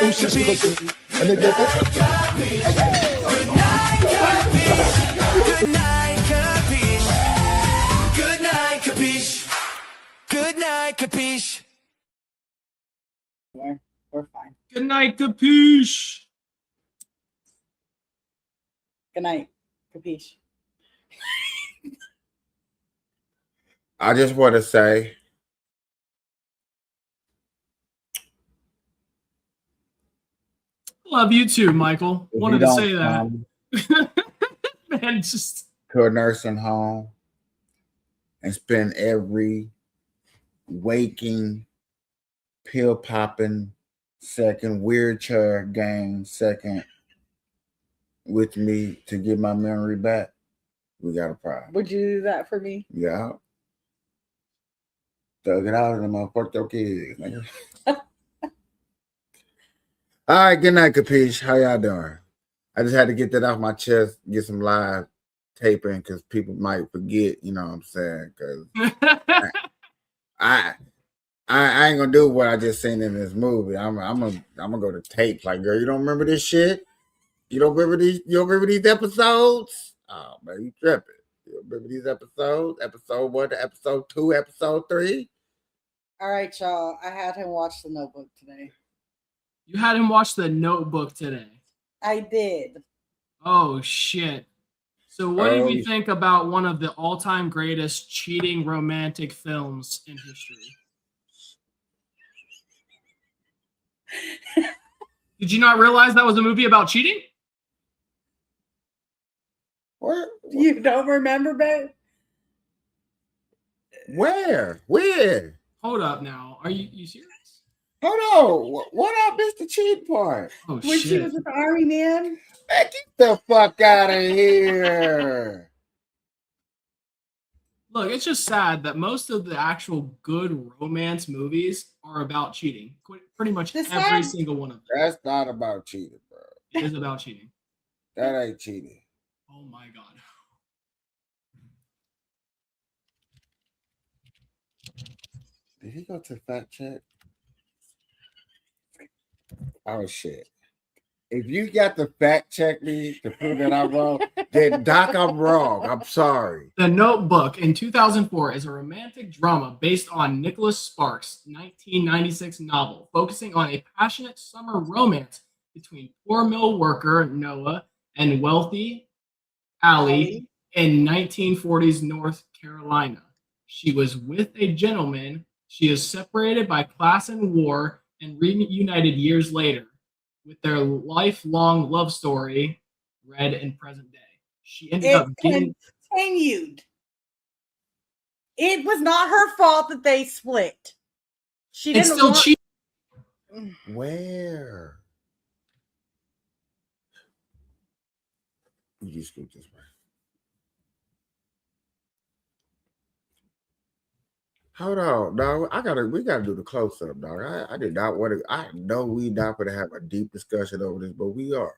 Oh shit, she looks good. And then get that. Good night, Kapeash. Good night, Kapeash. Good night, Kapeash. We're fine. Good night, Kapeash. Good night, Kapeash. I just want to say, Love you too, Michael. if Wanted you to don't say that. come Man, just to a nursing home and spend every waking, pill popping second, wheelchair game second with me to get my memory back, we got a problem. Would you do that for me? Yeah. Thug it out of them motherfucker kids, nigga. All right, good night, Kapeash. How y'all doing? I just had to get that off my chest, get some live taping because people might forget, you know what I'm saying? Because I ain't gonna do what I just seen in this movie. I'm gonna go to tapes. Like, girl, you don't remember this shit? You don't remember these episodes? Oh man, you tripping. You don't remember these episodes? Episode 1 to episode 2, episode 3? All right, y'all. I had him watch The Notebook today. you had him watch The Notebook today. I did. Oh shit. So what do we think about one of the all-time greatest cheating romantic films in history? Did you not realize that was a movie about cheating? What? You don't remember, babe? Where? Where? Hold up now. Are you serious? Hold on. What I missed the cheat part? Oh When shit. she was an army man? Man, get the fuck out of here. Look, it's just sad that most of the actual good romance movies are about cheating. Pretty much every single one of them. That's not about cheating, bro. It is about cheating. That ain't cheating. Oh my god. Did he go to fact check? Oh shit. If you got to fact check me to prove that I'm wrong, then Doc, I'm wrong. I'm sorry. The Notebook in 2004 is a romantic drama based on Nicholas Sparks' 1996 novel, focusing on a passionate summer romance between poor mill worker Noah and wealthy Allie in 1940s North Carolina. She was with a gentleman. She is separated by class and war and reunited years later with their lifelong love story read in present day. She ended up getting continued. It was not her fault that they split. She didn't. It's still cheap. Where? You just go this way. Hold on, dog. We gotta do the close up, dog. I did not want to. I know we not gonna have a deep discussion over this, but we are.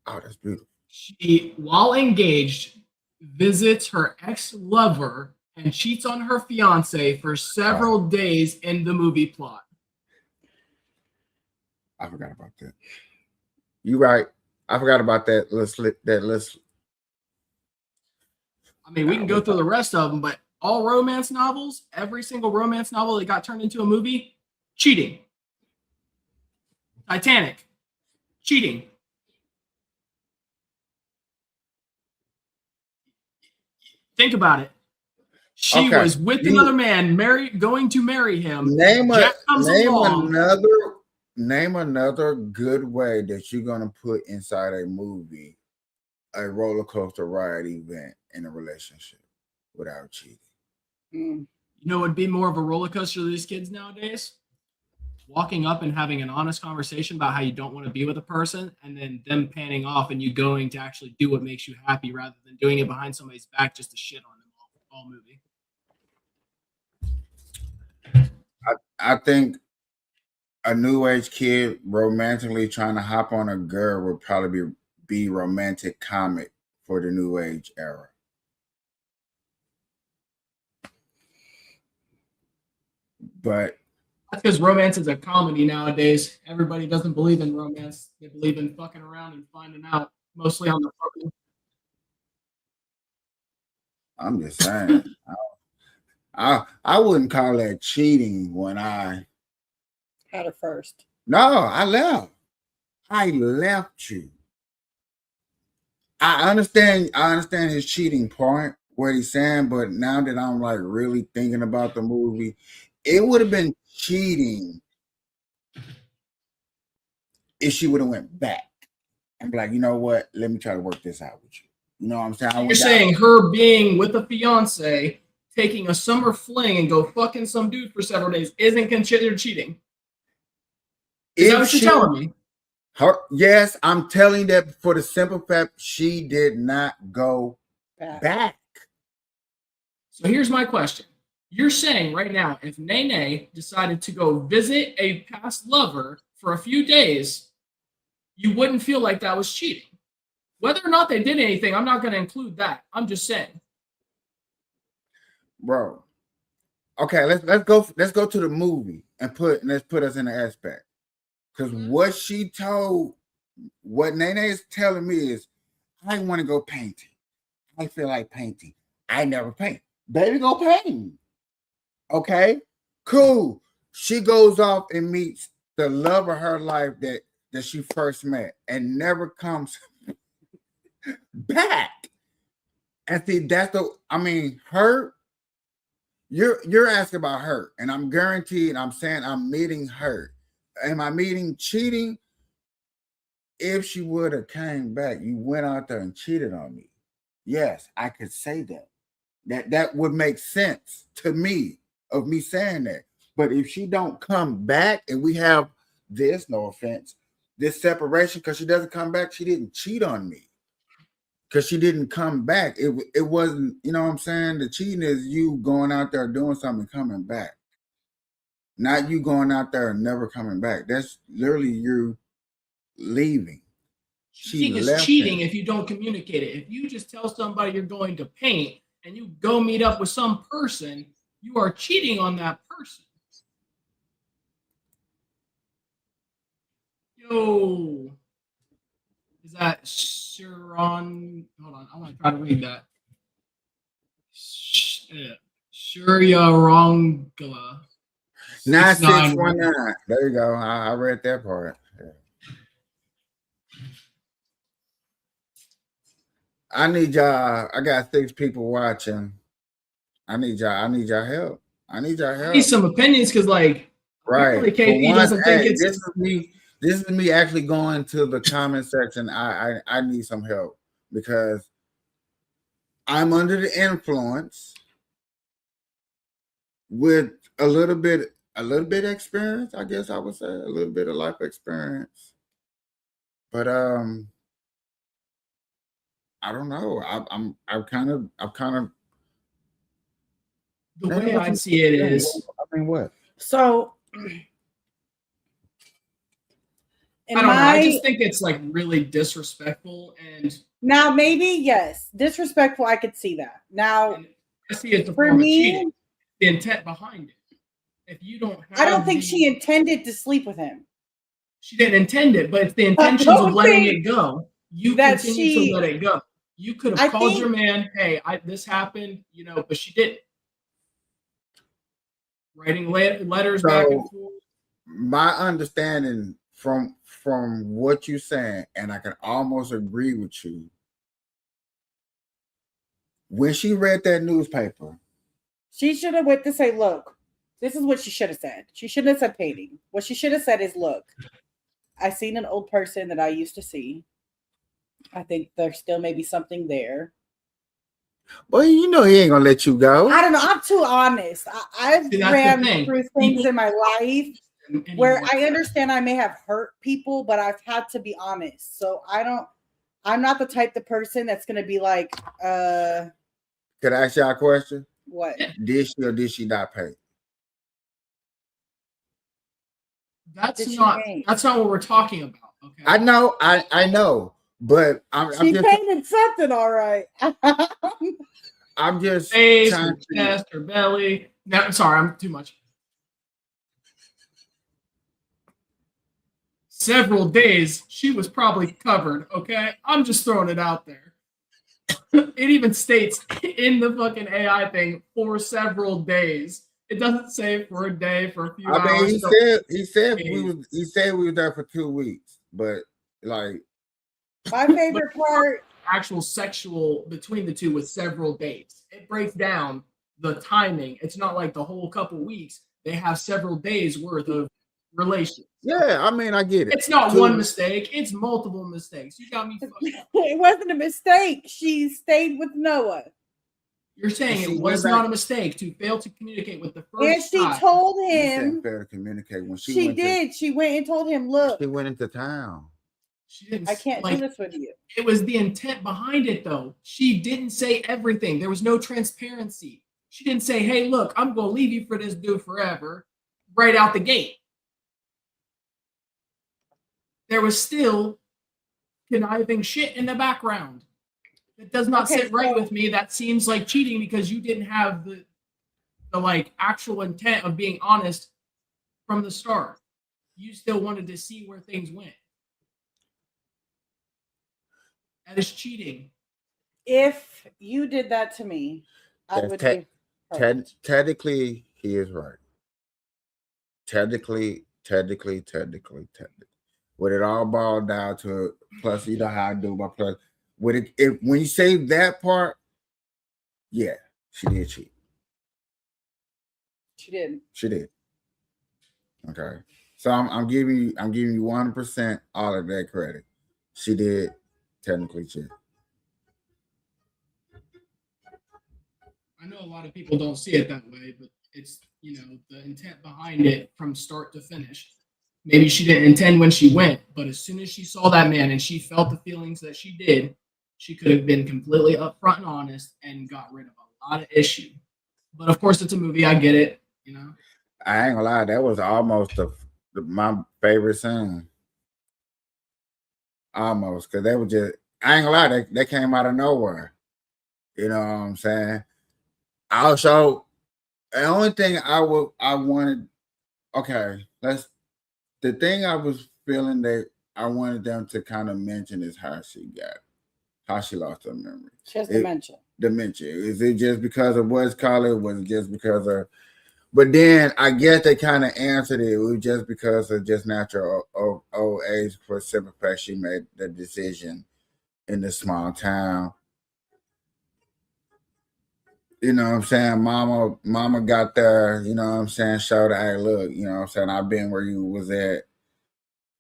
Oh, that's beautiful. She, while engaged, visits her ex-lover and cheats on her fiance for several days in the movie plot. I forgot about that. You right. I forgot about that. Let's. I mean, we can go through the rest of them, but all romance novels, every single romance novel that got turned into a movie, cheating. Titanic, cheating. Think about it. She was with another man, going to marry him. Name another good way that you're gonna put inside a movie a roller coaster ride event in a relationship without cheating. You know, it would be more of a roller coaster to these kids nowadays. Walking up and having an honest conversation about how you don't want to be with a person, and then them panning off and you going to actually do what makes you happy rather than doing it behind somebody's back just to shit on them all movie. I think a new age kid romantically trying to hop on a girl would probably be romantic comic for the new age era. But That's because romance is a comedy nowadays. Everybody doesn't believe in romance. They believe in fucking around and finding out, mostly on the fucking. I'm just saying. I wouldn't call that cheating when I Had her first. no, I left. I left you. I understand his cheating point, what he's saying, but now that I'm like really thinking about the movie, it would have been cheating if she would have went back and be like, you know what, let me try to work this out with you. You know what I'm saying? You're saying her being with a fiance, taking a summer fling and go fucking some dude for several days isn't considered cheating. Is that what you're telling me? Yes, I'm telling you that for the simple fact she did not go back. So here's my question. You're saying right now, if Nene decided to go visit a past lover for a few days, you wouldn't feel like that was cheating. Whether or not they did anything, I'm not going to include that. I'm just saying. Bro. Okay, let's go to the movie and let's put us in the aspect. Because what Nene is telling me is, I want to go painting. I feel like painting. I never paint. Baby, go paint. Okay, cool. She goes off and meets the love of her life that she first met and never comes back. And see, her. You're asking about her, and I'm guaranteed. I'm saying I'm meeting her. Am I meeting cheating? If she would have came back, you went out there and cheated on me. Yes, I could say that. That would make sense to me of me saying that. But if she don't come back and we have this, no offense, this separation, because she doesn't come back, she didn't cheat on me. Because she didn't come back. It wasn't, you know what I'm saying? The cheating is you going out there doing something and coming back. Not you going out there and never coming back. That's literally you leaving. Cheating is cheating if you don't communicate it. If you just tell somebody you're going to paint and you go meet up with some person, you are cheating on that person. Yo. Is that Sharon? Hold on, I want to try to read that. Shuryarongala. 9619. There you go. I read that part. Yeah. I need y'all. I got 6 people watching. I need y'all help. I need some opinions because, like, right. KP doesn't think it's this is me. This is me actually going to the comment section. I need some help because I'm under the influence with a little bit experience, I guess I would say, a little bit of life experience. But I don't know. I'm kind of the way I see it is. I mean, what? So I don't know. I just think it's like really disrespectful, and now maybe yes, disrespectful. I could see that. Now, I see it as a form of cheating. The intent behind it. If you don't, I don't think she intended to sleep with him. She didn't intend it, but it's the intentions of letting it go. You continue to let it go. You could have called your man, hey, this happened, you know, but she didn't. Writing letters back and forth. My understanding from what you're saying, and I can almost agree with you. When she read that newspaper, she should have went to say, look, this is what she should have said. She shouldn't have said painting. What she should have said is, look, I seen an old person that I used to see. I think there still may be something there. Well, you know he ain't gonna let you go. I don't know. I'm too honest. I've ran through things in my life where I understand I may have hurt people, but I've had to be honest. So I'm not the type of person that's gonna be like, Could I ask y'all a question? What? Did she or did she not pay? That's not what we're talking about. Okay. I know, but she painted something all right. I'm just face, her chest, her belly. No, I'm sorry, I'm too much. several days, she was probably covered, okay? I'm just throwing it out there. It even states in the fucking AI thing for several days. It doesn't say for a day, for a few I mean, hours. he said we were there for 2 weeks, but like My favorite part. Actual sexual between the two with several days. It breaks down the timing. It's not like the whole couple weeks. They have several days worth of relations. yeah, I mean, I get it. It's not 2 one mistake. It's multiple mistakes. You got me fucking. It wasn't a mistake. She stayed with Noah. You're saying she it went was back- not a mistake to fail to communicate with the first And she guy. told You said him. fair to communicate when She went did. She went and told him, look, she went into town. She didn't. I can't like, do this with you. It was the intent behind it, though. She didn't say everything. There was no transparency. She didn't say, "Hey, look, I'm gonna leave you for this dude forever," right out the gate. There was still conniving shit in the background. It does not Okay, sit right so- with me. That seems like cheating because you didn't have the like actual intent of being honest from the start. You still wanted to see where things went. That is cheating. If you did that to me, I Yes, would te- be hurt. Technically, he is right. Technically. What it all boiled down to, plus you know how I do my plus. When you say that part, yeah, she did cheat. She did. She did. Okay. So I'm giving you 1% all of that credit. She did technically cheat. I know a lot of people don't see it that way, but it's, the intent behind it from start to finish. Maybe she didn't intend when she went, but as soon as she saw that man and she felt the feelings that she did, she could have been completely upfront and honest and got rid of a lot of issue. But of course, it's a movie. I get it. I ain't gonna lie, that was almost my favorite scene. Almost, because they were just, I ain't gonna lie, they came out of nowhere. You know what I'm saying? Also, the only thing I wanted, okay, the thing I was feeling that I wanted them to kind of mention is how she lost her memory. She has dementia. Dementia. Is it just because of what's called it? Was it just because of, but then I guess they kind of answered it. It was just because of just natural old age for simple fact she made the decision in this small town. You know what I'm saying? Mama got there, you know what I'm saying, showed her, hey, look, you know what I'm saying, I've been where you was at.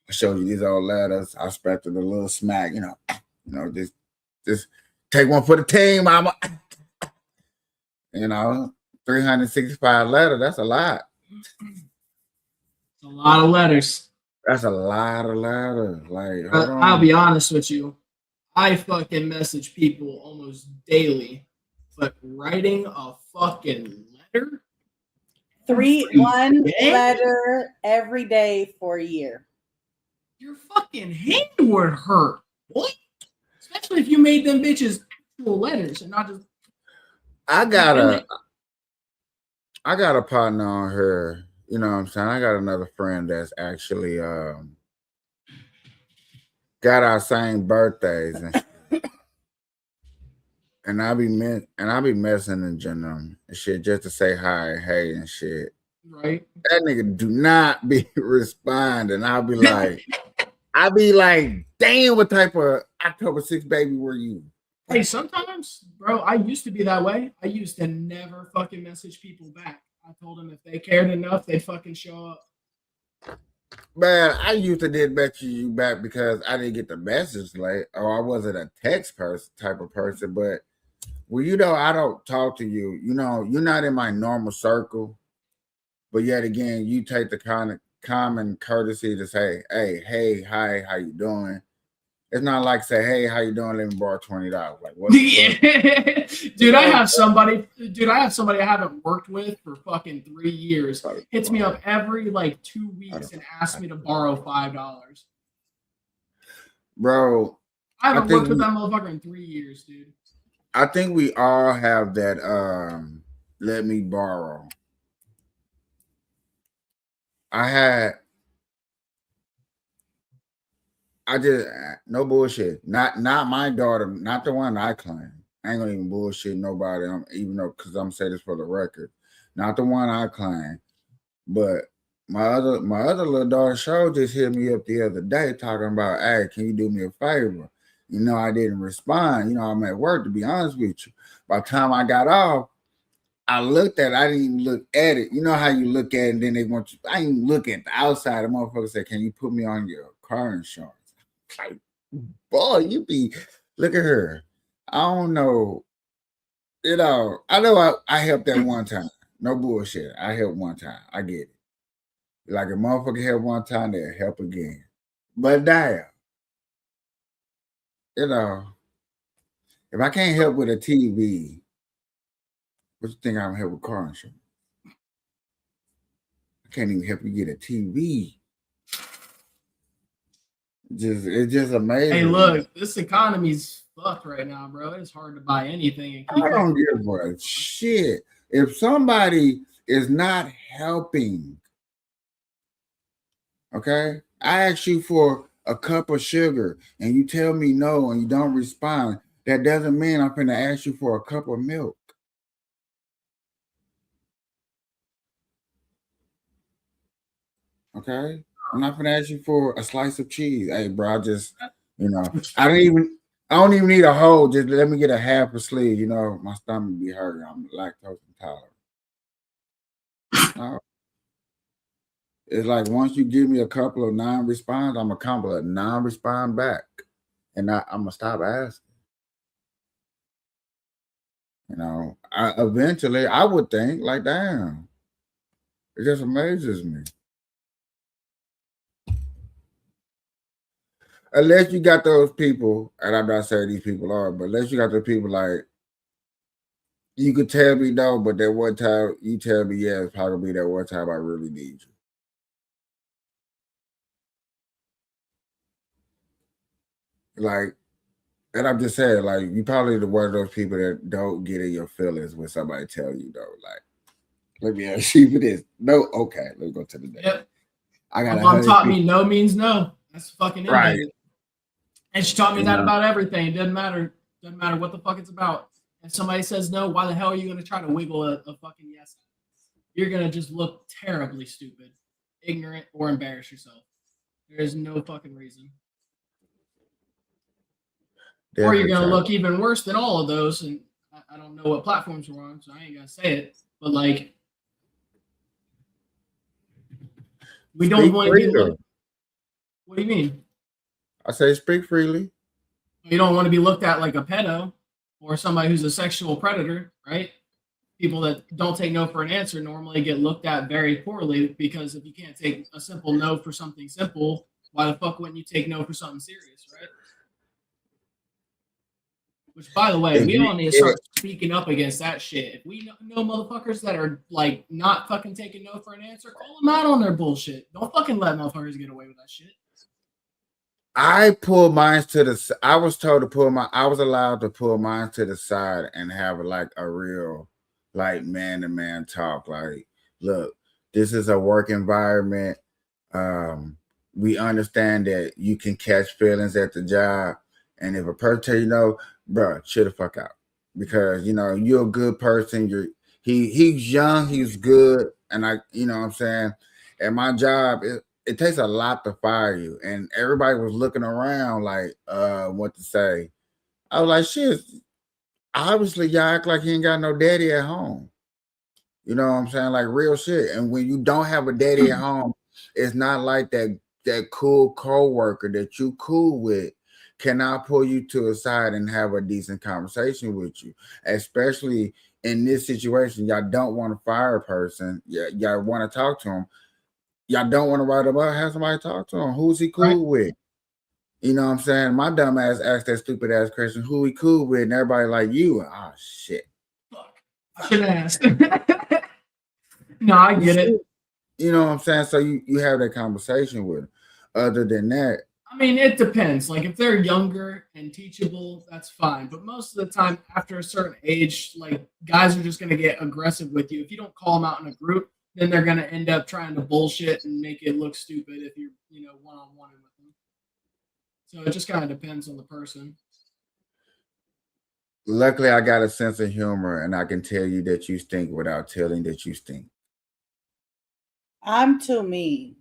I showed you these old letters. I expected a little smack, just take one for the team, mama. 365 letters, that's a lot. It's a lot of letters. That's a lot of letters. Like, I'll be honest with you. I fucking message people almost daily, but writing a fucking letter? 1 day? letter every day for a year. Your fucking hand would hurt. What? Especially if you made them bitches actual letters and not just. I got a partner on her. You know what I'm saying? I got another friend that's actually got our same birthdays, and I be messaging them and shit just to say hi, hey, and shit. Right. That nigga do not be responding. I'll be like, damn, what type of October 6th baby were you? Hey, sometimes, bro, I used to be that way. I used to never fucking message people back. I told them if they cared enough, they'd fucking show up. Man, I used to did message you back because I didn't get the message late, or I wasn't a text person type of person. But I don't talk to you. You're not in my normal circle. But yet again, you take the kind of common courtesy to say, hey, hi, how you doing? It's not like say, hey, how you doing? Let me borrow $20. Like what? Dude, I have somebody I haven't worked with for fucking 3 years. Hits me up every 2 weeks and asks me to borrow $5. Bro, I haven't worked with that motherfucker in 3 years, dude. I think we all have that let me borrow. I had I just no bullshit. Not my daughter, not the one I claim. I ain't gonna even bullshit nobody. Even though because I'm saying this for the record, not the one I claim, but my other little daughter show just hit me up the other day talking about, hey, can you do me a favor? You know, I didn't respond. You know, I'm at work to be honest with you. By the time I got off, I looked at it, I didn't even look at it. You know how you look at it and then they want you, I didn't even look at the outside. The motherfucker said, can you put me on your car insurance? Like, boy, you be look at her. I don't know. You know I helped that one time. No bullshit. I helped one time. I get it. Like a motherfucker help one time, they'll help again. But damn, you know, if I can't help with a TV, what you think I'm help with car insurance? I can't even help you get a TV. It's just amazing. Hey, look, this economy's fucked right now, bro. It's hard to buy anything. And keep I don't give a shit. If somebody is not helping, okay, I ask you for a cup of sugar and you tell me no and you don't respond, that doesn't mean I'm gonna ask you for a cup of milk. Okay? I'm not gonna ask you for a slice of cheese. Hey, bro, I just, you know, I don't even need a whole. Just let me get a half a sleeve. You know, my stomach be hurting. I'm lactose intolerant. No. It's like once you give me a couple of non-response, I'm a couple of non-respond back, and I'm gonna stop asking. You know, eventually I would think like, damn, it just amazes me. Unless you got those people, and I'm not saying these people are, but unless you got the people like you could tell me no, but that one time you tell me yes, probably that one time I really need you. Like, and I'm just saying, like, you probably the one of those people that don't get in your feelings when somebody tell you though. Like, let me ask you for this. No, okay, let me go to the next. Yep. I got my mom taught me no means no. That's fucking it. Right. And she taught me that about everything. It doesn't matter what the fuck it's about. If somebody says no, why the hell are you going to try to wiggle a fucking yes? You're going to just look terribly stupid, ignorant, or embarrass yourself. There's no fucking reason. Or you're going to look even worse than all of those. And I don't know what platforms we're on, so I ain't going to say it. But, like, we don't want to be looked. What do you mean? I say speak freely. You don't want to be looked at like a pedo or somebody who's a sexual predator, right? People that don't take no for an answer normally get looked at very poorly because if you can't take a simple no for something simple, why the fuck wouldn't you take no for something serious, right? Which, by the way, we all need to start speaking up against that shit. If we know motherfuckers that are like not fucking taking no for an answer, call them out on their bullshit. Don't fucking let motherfuckers get away with that shit. I pulled mine to the. I was told to pull my. I was allowed to pull mine to the side and have like a real, like man-to-man talk. Like, look, this is a work environment. We understand that you can catch feelings at the job, and if a person tell you no, bro, chill the fuck out because you know you're a good person. He's young, he's good, and you know what I'm saying. At my job, it takes a lot to fire you. And everybody was looking around like, what to say. I was like, shit, obviously y'all act like he ain't got no daddy at home. You know what I'm saying? Like real shit. And when you don't have a daddy at home, it's not like that cool co-worker that you cool with cannot pull you to a side and have a decent conversation with you. Especially in this situation, y'all don't want to fire a person. Y'all want to talk to him. Y'all don't want to write about have somebody talk to him. Who's he cool with? You know what I'm saying? My dumb ass asked that stupid ass question, who he cool with? And everybody like you. Oh shit. Fuck. I should have asked. No, I get it. You know what I'm saying? So you have that conversation with him. Other than that. I mean, it depends. Like if they're younger and teachable, that's fine. But most of the time, after a certain age, like guys are just gonna get aggressive with you. If you don't call them out in a group, then they're going to end up trying to bullshit and make it look stupid if you're, one-on-one with them. So it just kind of depends on the person. Luckily, I got a sense of humor, and I can tell you that you stink without telling that you stink. I'm too mean.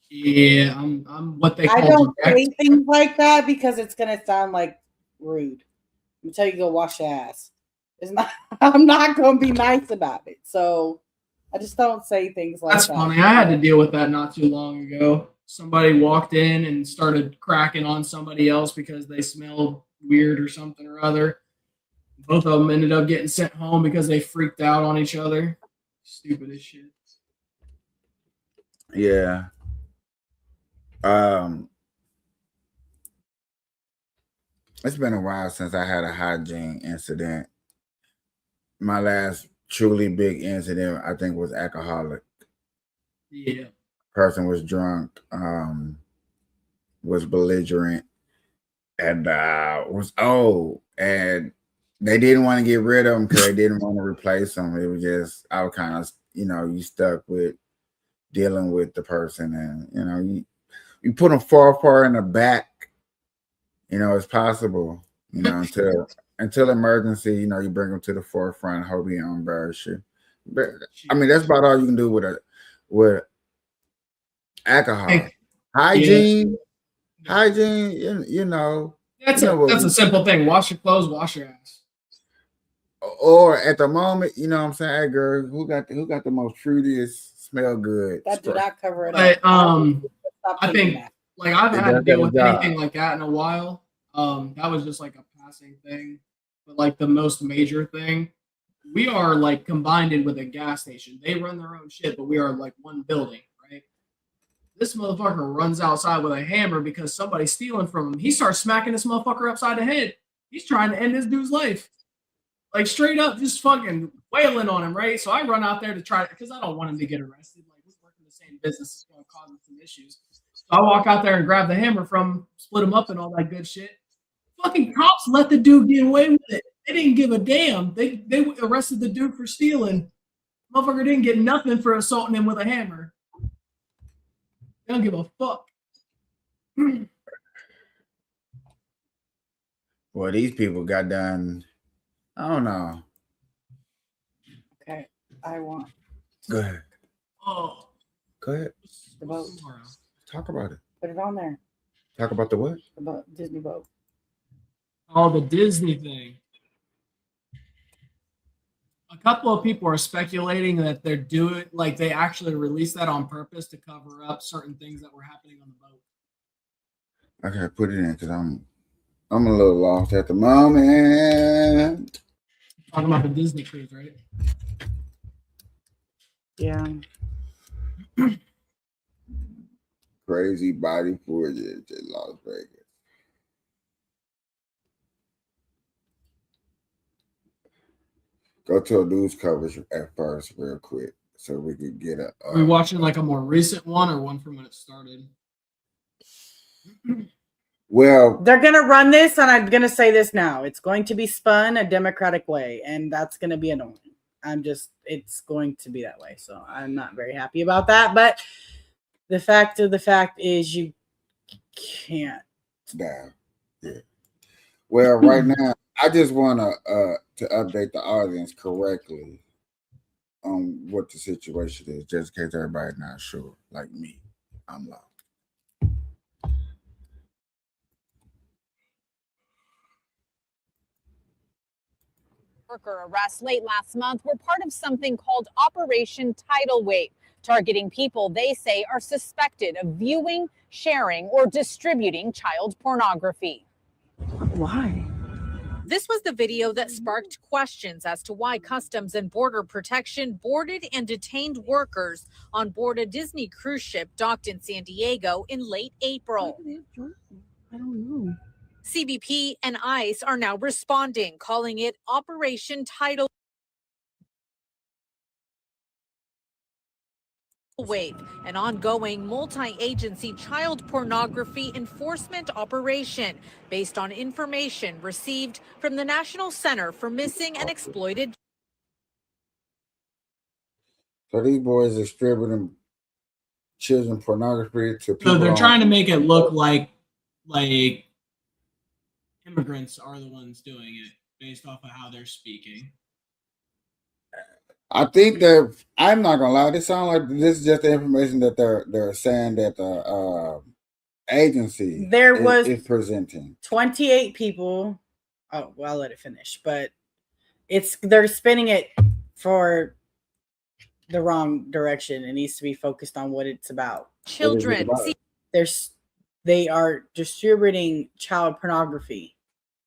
Yeah, I'm what they I call don't direct. say things like that because it's gonna sound like rude. I'm tell you to go wash your ass. It's not. I'm not gonna be nice about it. So I just don't say things like That's that. funny. I had to deal with that not too long ago. Somebody walked in and started cracking on somebody else because they smelled weird or something or other. Both of them ended up getting sent home because they freaked out on each other. Stupid as shit. Yeah. It's been a while since I had a hygiene incident. My last truly big incident, I think, was alcoholic. Yeah. Person was drunk, was belligerent, and was old. And they didn't want to get rid of him because they didn't want to replace him. It was just, I was kind of, you stuck with dealing with the person, and you put them far in the back, as possible, until emergency, you bring them to the forefront, hope he don't embarrass you. But I mean, that's about all you can do with alcohol. Hygiene, That's a simple thing. Wash your clothes, wash your ass. Or at the moment, you know what I'm saying, hey girl, who got the most fruitiest, smell good? That do not cover it But up. I think like I've had to deal with anything like that in a while. That was just like a passing thing. But like the most major thing, we are like combined in with a gas station. They run their own shit, but we are like one building, right? This motherfucker runs outside with a hammer because somebody's stealing from him. He starts smacking this motherfucker upside the head. He's trying to end this dude's life. Like straight up, just fucking wailing on him, right? So I run out there to try because I don't want him to get arrested. Like we're working the same business, it's going to cause him some issues. So I walk out there and grab the hammer from him, split him up and all that good shit. Fucking cops let the dude get away with it. They didn't give a damn. They arrested the dude for stealing. Motherfucker didn't get nothing for assaulting him with a hammer. They don't give a fuck. Well, these people got done. I don't know. Okay, I want. Go ahead. Oh, go ahead. The boat. Talk about it. Put it on there. Talk about the what? The boat, Disney boat. Oh, the Disney thing. A couple of people are speculating that they're doing, like they actually released that on purpose to cover up certain things that were happening on the boat. Okay, put it in because I'm a little lost at the moment. Talking about the Disney cruise, right? Yeah. Crazy body footage in Las Vegas. Go to a news coverage at first, real quick, so we could get a. Are we watching like a more recent one or one from when it started? Well, they're gonna run this, and I'm gonna say this now. It's going to be spun a democratic way, and that's gonna be annoying. It's going to be that way. So I'm not very happy about that. But the fact is you can't. Down. Yeah. Well, right now, I just want to update the audience correctly on what the situation is, just in case everybody's not sure. Like me, I'm lost. Worker arrests late last month were part of something called Operation Tidal Wave, targeting people they say are suspected of viewing, sharing, or distributing child pornography. Why? This was the video that sparked questions as to why Customs and Border Protection boarded and detained workers on board a Disney cruise ship docked in San Diego in late April. I don't know. CBP and ICE are now responding, calling it Operation Tidal Wave, an ongoing multi-agency child pornography enforcement operation based on information received from the National Center for Missing and Exploited. So these boys are distributing children pornography to people. So they're trying to make it look like like immigrants are the ones doing it based off of how they're speaking. I think that I'm not gonna lie. This sounds like this is just the information that they're saying that the agency is presenting. 28 people. Oh, well, I'll let it finish, but they're spinning it for the wrong direction. It needs to be focused on what it's about. Children. They are distributing child pornography.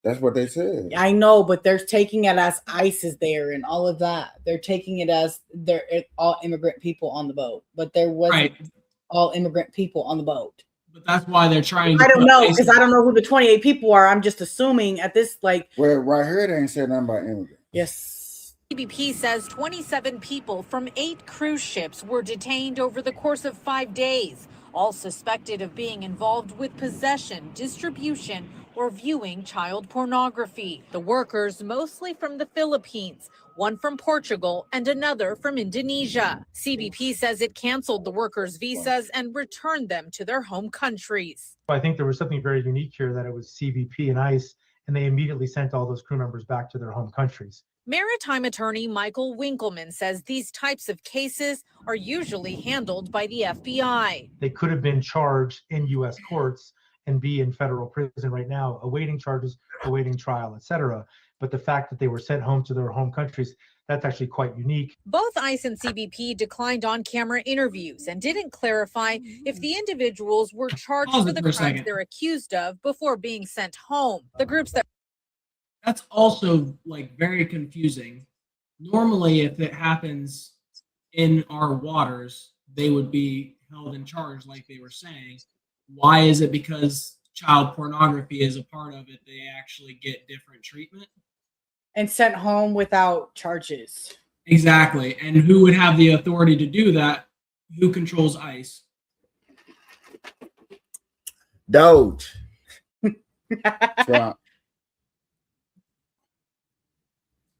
That's what they said. I know, but they're taking it as ICE is there and all of that. They're taking it as they're all immigrant people on the boat, but there wasn't all immigrant people on the boat. But that's why they're trying to. I don't know, because I don't know who the 28 people are. I'm just assuming at this, like. Well, right here, they ain't said nothing about immigrants. Yes. CBP says 27 people from 8 cruise ships were detained over the course of 5 days, all suspected of being involved with possession, distribution, or viewing child pornography. The workers, mostly from the Philippines, one from Portugal and another from Indonesia. CBP says it canceled the workers' visas and returned them to their home countries. I think there was something very unique here, that it was CBP and ICE, and they immediately sent all those crew members back to their home countries. Maritime attorney Michael Winkleman says these types of cases are usually handled by the FBI. They could have been charged in U.S. courts and be in federal prison right now, awaiting charges, awaiting trial, etc. But the fact that they were sent home to their home countries, that's actually quite unique. Both ICE and CBP declined on-camera interviews and didn't clarify if the individuals were charged for the crimes they're accused of before being sent home. The groups that That's also like very confusing. Normally, if it happens in our waters, they would be held in charge, like they were saying. Why is it because child pornography is a part of it, they actually get different treatment? And sent home without charges. Exactly. And who would have the authority to do that? Who controls ICE? Doge. Trump.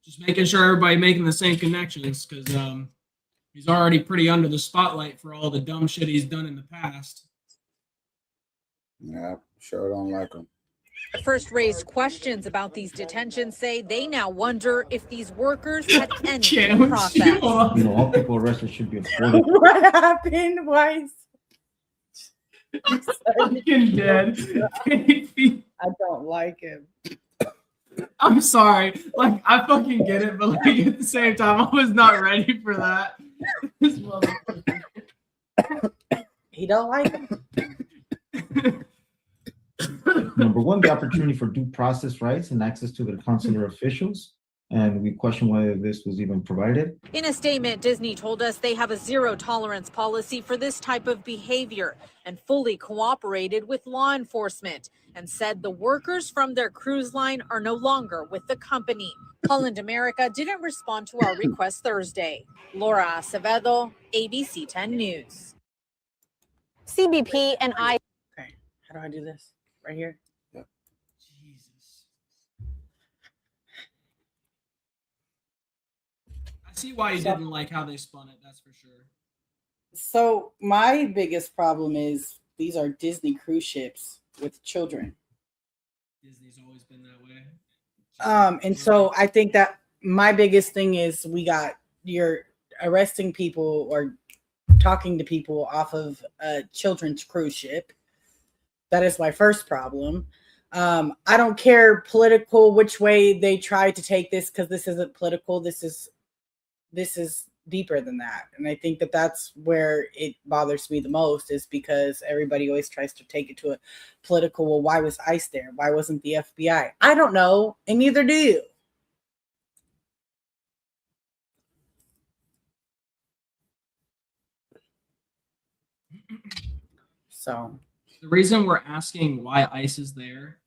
Just making sure everybody making the same connections, because he's already pretty under the spotlight for all the dumb shit he's done in the past. Yeah, sure don't like him. first raised questions about these detentions say they now wonder if these workers had any process. You know, all people arrested should be afforded. What happened? Why? Fucking dead. I don't like him. I'm sorry. Like, I fucking get it, but like at the same time, I was not ready for that. This motherfucker. He don't like him. Number one, the opportunity for due process rights and access to the consular officials. And we question whether this was even provided. In a statement, Disney told us they have a zero tolerance policy for this type of behavior and fully cooperated with law enforcement, and said the workers from their cruise line are no longer with the company. Holland America didn't respond to our request Thursday. Laura Acevedo, ABC 10 News. CBP and I. Okay, how do I do this? Right here? Yep. Jesus. I see why you didn't like how they spun it, that's for sure. So my biggest problem is these are Disney cruise ships with children. Disney's always been that way. And so I think that my biggest thing is you're arresting people or talking to people off of a children's cruise ship. That is my first problem. I don't care political which way they try to take this, because this isn't political. This is deeper than that. And I think that that's where it bothers me the most, is because everybody always tries to take it to a political, well, why was ICE there? Why wasn't the FBI? I don't know, and neither do you. So the reason we're asking why ICE is there,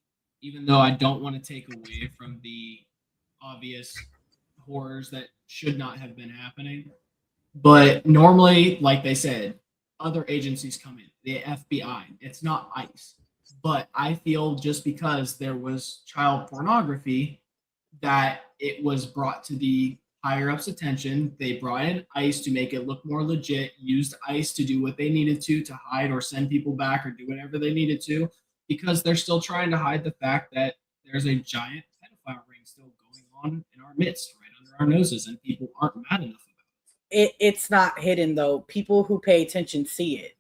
even though I don't want to take away from the obvious horrors that should not have been happening, but normally, like they said, other agencies come in, the FBI. It's not ICE. But I feel just because there was child pornography that it was brought to the higher ups' attention. They brought in ICE to make it look more legit, used ICE to do what they needed to hide or send people back or do whatever they needed to. because they're still trying to hide the fact that there's a giant pedophile ring still going on in our midst, right under our noses, and people aren't mad enough about It's not hidden though. People who pay attention see it.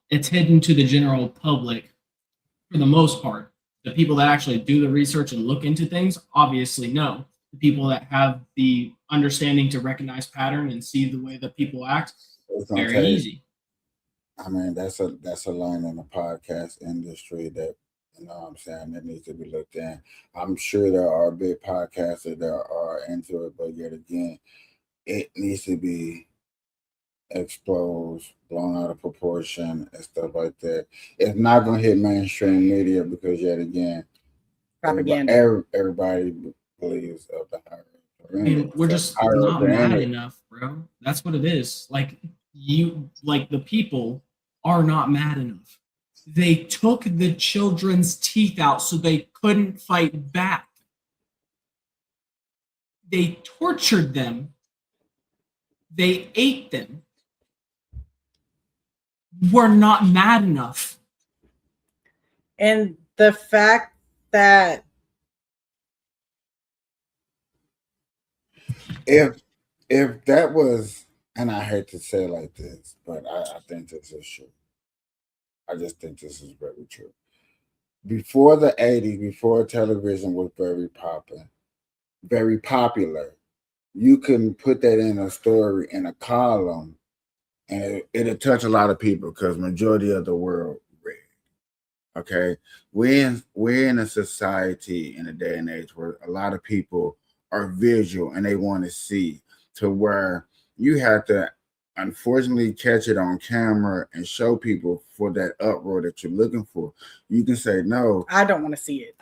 it's hidden to the general public for the most part. The people that actually do the research and look into things obviously know. The people that have the understanding to recognize pattern and see the way that people act, It's gonna very take- easy. I mean, that's a line in the podcast industry that, you know what I'm saying, that needs to be looked in. I'm sure there are big podcasters that are into it, but yet again, it needs to be exposed, blown out of proportion, and stuff like that. It's not gonna hit mainstream media because yet again, Propaganda. everybody believes of the higher. I mean, we're just higher not mad advantage. enough, bro. That's what it is. Like the people are not mad enough. They took the children's teeth out so they couldn't fight back. They tortured them. They ate them. We're not mad enough. And the fact that if that was, and I hate to say it like this, but I think this is true. I just think this is very true. Before the 80s, before television was very popular, you can put that in a story in a column and it'll touch a lot of people because majority of the world read. Okay. We're in a society in a day and age where a lot of people are visual and they want to see, to where you have to unfortunately catch it on camera and show people for that uproar that you're looking for. You can say no. I don't want to see it.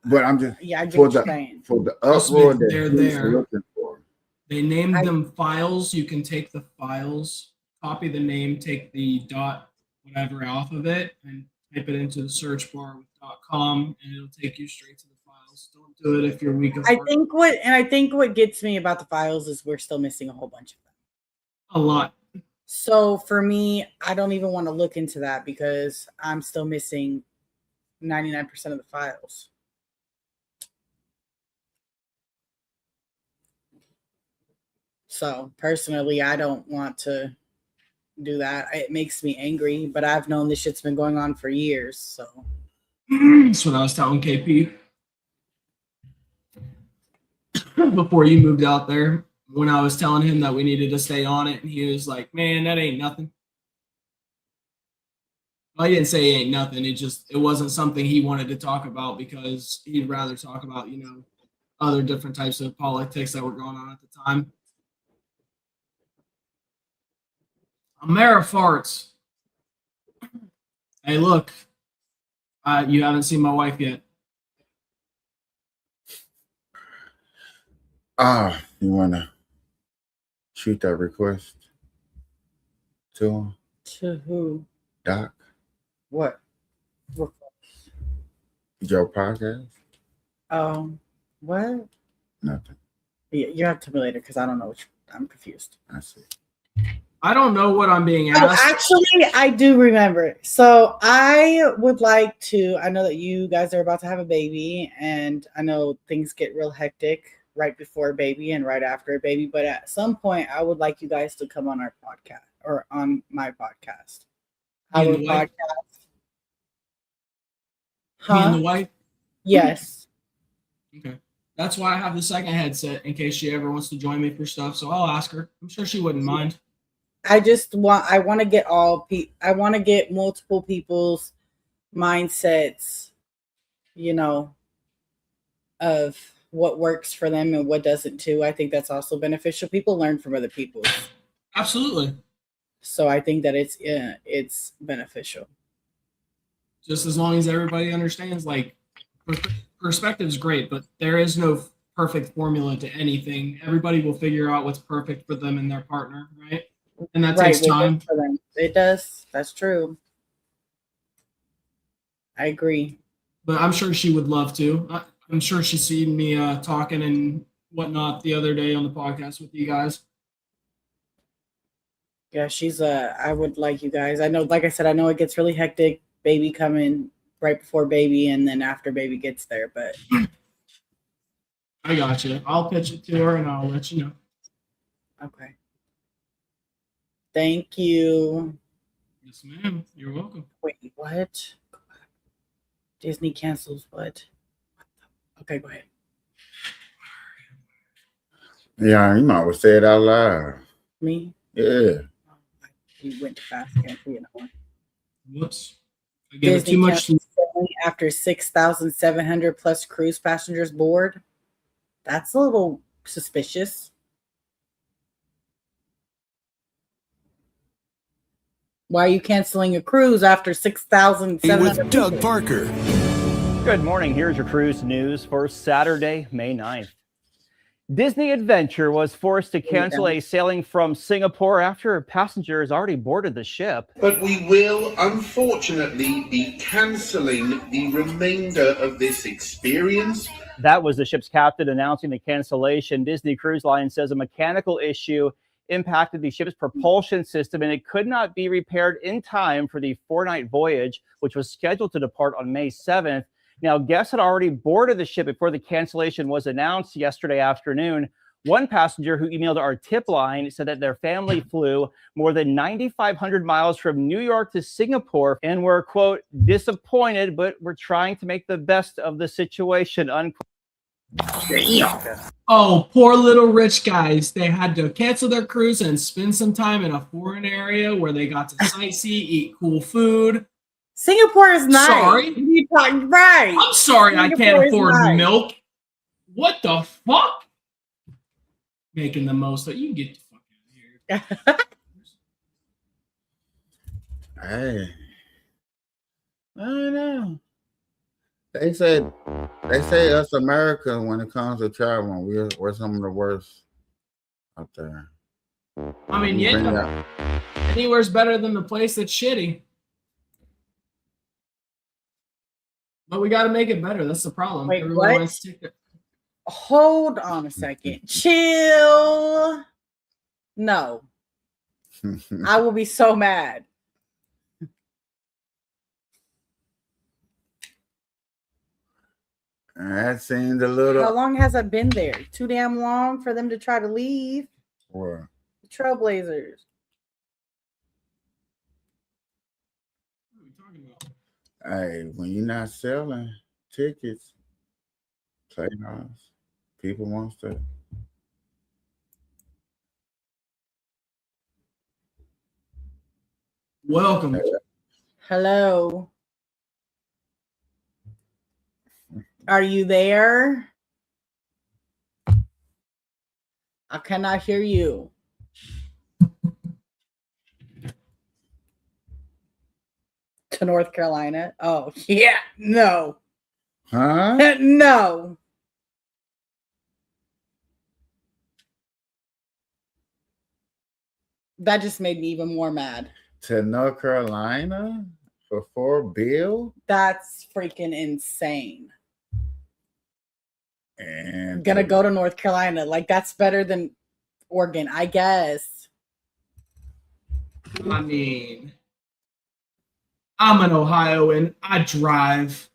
But I'm just I get for what you're saying. the Trust me, uproar that they're he's there. looking for. They named them files. You can take the files, copy the name, take the dot whatever off of it, and type it into the search bar with .com, and it'll take you straight to the files. Don't do it if you're weak of I heart. think what gets me about the files is we're still missing a whole bunch of them. A lot. So for me, I don't even want to look into that because I'm still missing 99% of the files. So personally, I don't want to do that. It makes me angry, but I've known this shit's been going on for years. So That's what I was telling KP before you moved out there. When I was telling him that we needed to stay on it, and he was like, "Man, that ain't nothing." Well, he didn't say it ain't nothing. It wasn't something he wanted to talk about because he'd rather talk about, other different types of politics that were going on at the time. Amara farts. Hey, look, you haven't seen my wife yet. You wanna shoot that request to him? to who? Doc? What? Joe podcast? What? Nothing. You have to tell me later because I don't know I'm confused. I see. I don't know what I'm being Oh, asked. actually, I do remember. So I would like to. I know that you guys are about to have a baby, and I know things get real hectic right before a baby and right after a baby. But at some point, I would like you guys to come on our podcast or on my podcast. Me and Our the wife? podcast. Me and Huh? the wife? Yes. Okay. That's why I have the second headset in case she ever wants to join me for stuff. So I'll ask her. I'm sure she wouldn't mind. I want to get I want to get multiple people's mindsets, of what works for them and what doesn't too. I think that's also beneficial. People learn from other people. Absolutely. So I think that it's beneficial. Just as long as everybody understands, like, perspective is great, but there is no perfect formula to anything. Everybody will figure out what's perfect for them and their partner, right? And that takes time. For them. It does. That's true. I agree. But I'm sure she would love to. I'm sure she's seen me talking and whatnot the other day on the podcast with you guys. Yeah, I would like you guys. I know, like I said, I know it gets really hectic baby coming right before baby and then after baby gets there. But I got you. I'll pitch it to her and I'll let you know. okay. Thank you. Yes, ma'am. You're welcome. Wait, what? Disney cancels what? Okay, go ahead. Yeah, you might well say it out loud. Me? Yeah. You went too fast. Can't see it no more. Whoops. I gave it Disney too much. cancels sailing after 6,700 plus cruise passengers board. That's a little suspicious. Why are you canceling a cruise after 6,700? With Doug Parker. Good morning. Here's your cruise news for Saturday, May 9th. Disney Adventure was forced to cancel a sailing from Singapore after passengers already boarded the ship. But we will, unfortunately, be cancelling the remainder of this experience. That was the ship's captain announcing the cancellation. Disney Cruise Line says a mechanical issue impacted the ship's propulsion system and it could not be repaired in time for the 4-night voyage, which was scheduled to depart on May 7th. Now, guests had already boarded the ship before the cancellation was announced yesterday afternoon. One passenger who emailed our tip line said that their family flew more than 9,500 miles from New York to Singapore and were, quote, disappointed, but were trying to make the best of the situation, unquote. Oh, poor little rich guys. They had to cancel their cruise and spend some time in a foreign area where they got to sightsee, eat cool food. Singapore is nice. Sorry. You talking right. I'm sorry Singapore I can't is afford nice. milk. What the fuck? Making the most of it. You can get the fuck out of here. Hey. I don't know. They say us America when it comes to traveling, we're some of the worst out there. I mean, yeah. Anywhere's better than the place that's shitty. But we got to make it better. That's the problem. Wait, Everyone what? wants to take it. Hold on a second. Chill. No. I will be so mad. That seemed a little. How long has I been there? Too damn long for them to try to leave. What? The Trailblazers. What are we talking about? Hey, when you're not selling tickets, playoffs, people want stuff. Welcome. Hello. Are you there? I cannot hear you. To North Carolina? Oh, yeah. No. Huh? No. That just made me even more mad. To North Carolina for $4 billion? That's freaking insane. And Gonna go to North Carolina. Like, that's better than Oregon, I guess. I mean, I'm an Ohioan. I drive.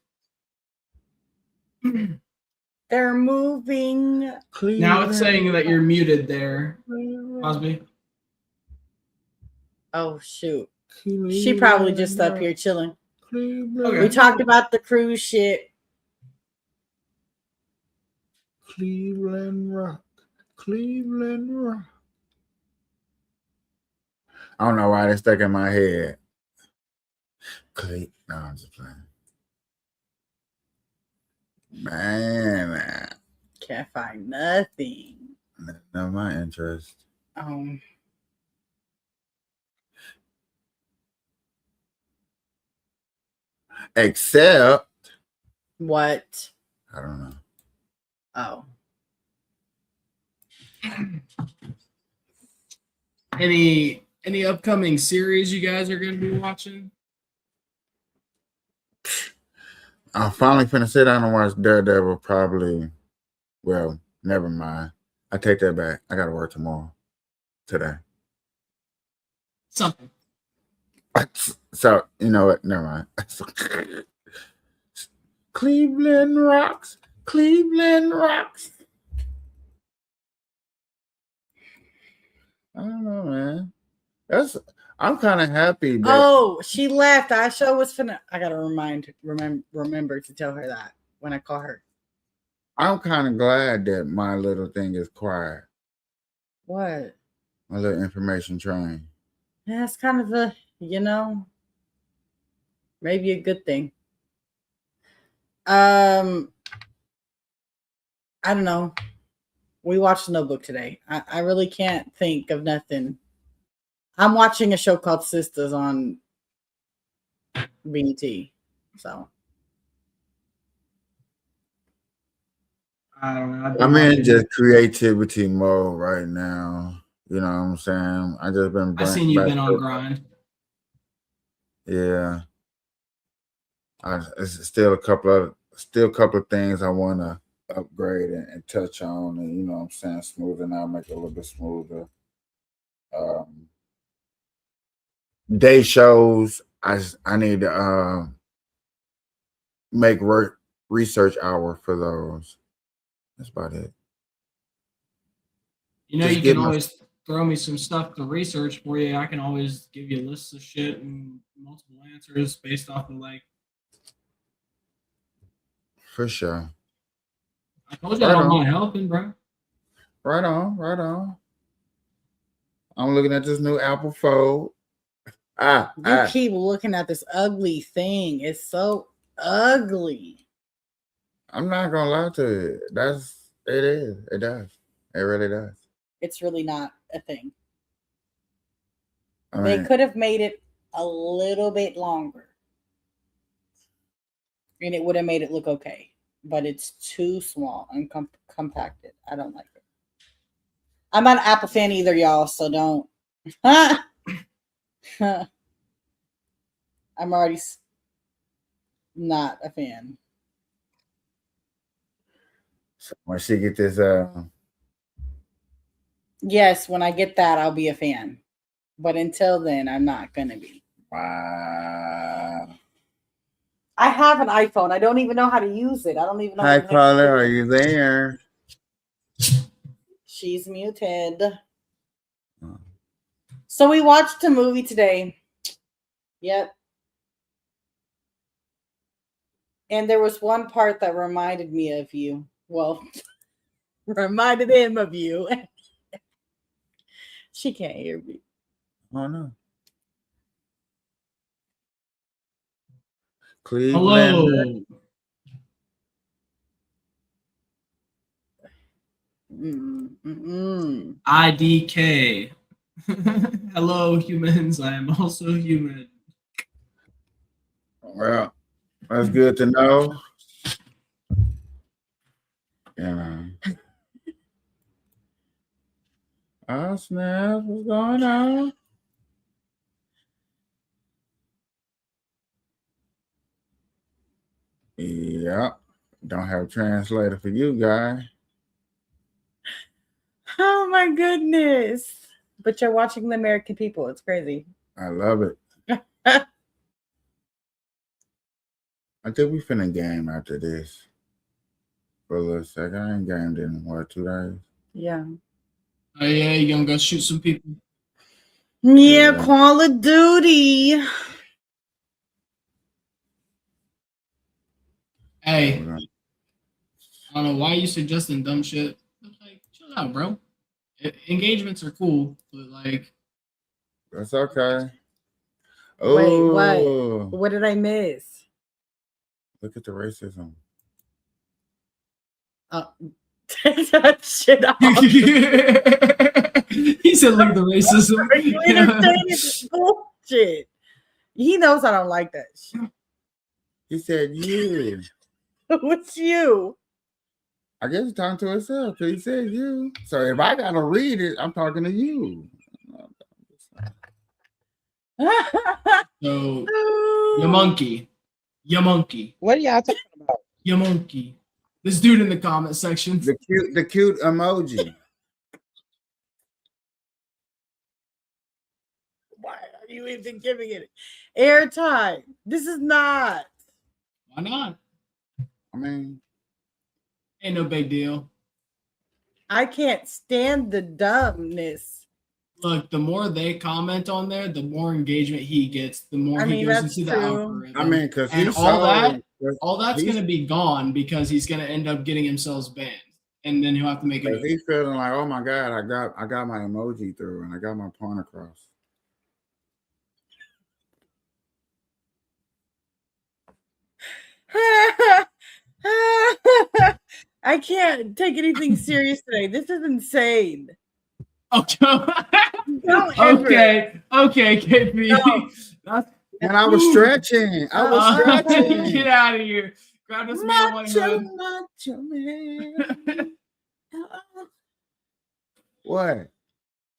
They're moving. Now it's saying that you're muted there, Cosby. Oh, shoot. She probably just up here chilling. Okay. We talked about the cruise ship. Cleveland Rock. Cleveland Rock. I don't know why they stuck in my head. No, I'm just playing. Man, Can't find nothing. none of my interest. Except What? I don't know. Oh. Any upcoming series you guys are going to be watching? I'm finally finna sit down and watch Daredevil. Probably. Well, never mind. I take that back. I gotta work tomorrow. Today. Something. So you know what? Never mind. Cleveland rocks. Cleveland rocks. I don't know, man. I'm kind of happy that Oh, she left. I sure was finna. I gotta remember to tell her that when I call her. I'm kind of glad that my little thing is quiet. What? My little information train. Yeah, it's kind of a, maybe a good thing. I don't know. We watched The Notebook today. I really can't think of nothing. I'm watching a show called Sisters on BET. So I don't know. I'm in just creativity mode right now. You know what I'm saying? I just been. I seen you've been on grind. Yeah. It's still a couple of things I want to upgrade and touch on, and you know what I'm saying, smoothen out, make it a little bit smoother. Day shows, I need to make research hour for those. That's about it. You know, Just you get can my- always throw me some stuff to research for you. I can always give you lists of shit and multiple answers based off of like. For sure. I told you I don't mind helping, bro. Right on, right on. I'm looking at this new Apple Fold. you keep looking at this ugly thing. It's so ugly. I'm not gonna lie to you. It is. It does. It really does. It's really not a thing. I They mean, could have made it a little bit longer. And it would have made it look okay. But it's too small and compacted. I don't like it. I'm not an Apple fan either, y'all, so don't. I'm already not a fan. so when she get this, Yes, when I get that, I'll be a fan. But until then, I'm not gonna be. wow. I have an iPhone. I don't even know how to use it. I don't even know. Hi, how to caller. Are you there? She's muted. So we watched a movie today. Yep. And there was one part that reminded me of you. Well, reminded him of you. She can't hear me. Oh no. Hello. Cleveland. IDK. Hello, humans. I am also human. Well, that's good to know. Yeah. Oh snap! What's going on? Yeah. Don't have a translator for you guys. Oh my goodness. But you're watching the American people. It's crazy. I love it. I think we finna game after this. For a little second. I ain't gamed in 2 days. Yeah. Oh yeah, you gonna go shoot some people? Yeah, Call of Duty. Hey, I don't know why you suggesting dumb shit. Like, chill out, bro. Engagements are cool, but like, that's okay. Wait, Oh, what did I miss? look at the racism. Take that shit off. He said, "Look at the racism." You entertaining this bullshit. He knows I don't like that shit. He said you. What's you? I guess he's talking to himself because he said you. So if I gotta read it, I'm talking to you. So, you monkey. What are y'all talking about? You monkey. This dude in the comment section. The cute emoji. you even giving it airtime? This is not. Why not? I mean, ain't no big deal. I can't stand the dumbness. Look, the more they comment on there, the more engagement he gets, the more he goes that's into the true. algorithm. I mean, because and all that's going to be gone because he's going to end up getting himself banned, and then he'll have to make it. He's feeling like, oh my god, I got my emoji through and I got my point across. I can't take anything serious today. This is insane. Okay, KP. No. And I was stretching. I was stretching. Get out of here. Grab this macho man. What?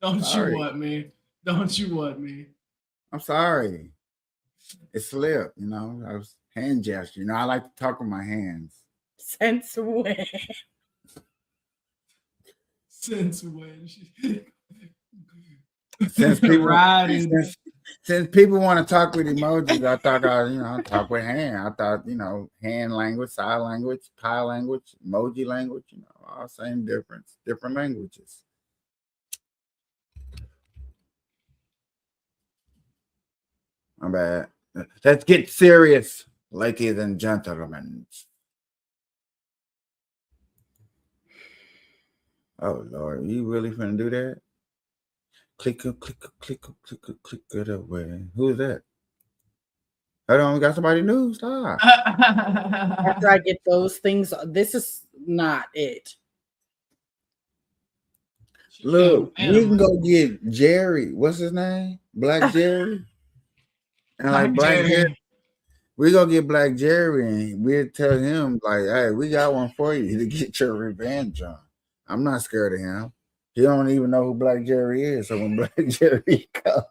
Don't you want me? Don't you want me? I'm sorry. It slipped, you know. I was hand gesture. You know, I like to talk with my hands. Since when? Since when? Since people want to talk with emojis, I thought I talk with hand. I thought, hand language, sign language, pie language, emoji language, all same difference, different languages. My bad. Let's get serious, ladies and gentlemen. Oh Lord, you really finna do that? Click it away. Who's that? Hold on, we got somebody new. Stop. After I get those things, this is not it. Look, we can go get Jerry. What's his name? Black Jerry. And like Black Jerry, we gonna get Black Jerry, and we'll tell him like, "Hey, we got one for you to get your revenge on." I'm not scared of him. He don't even know who Black Jerry is. So when Black Jerry comes,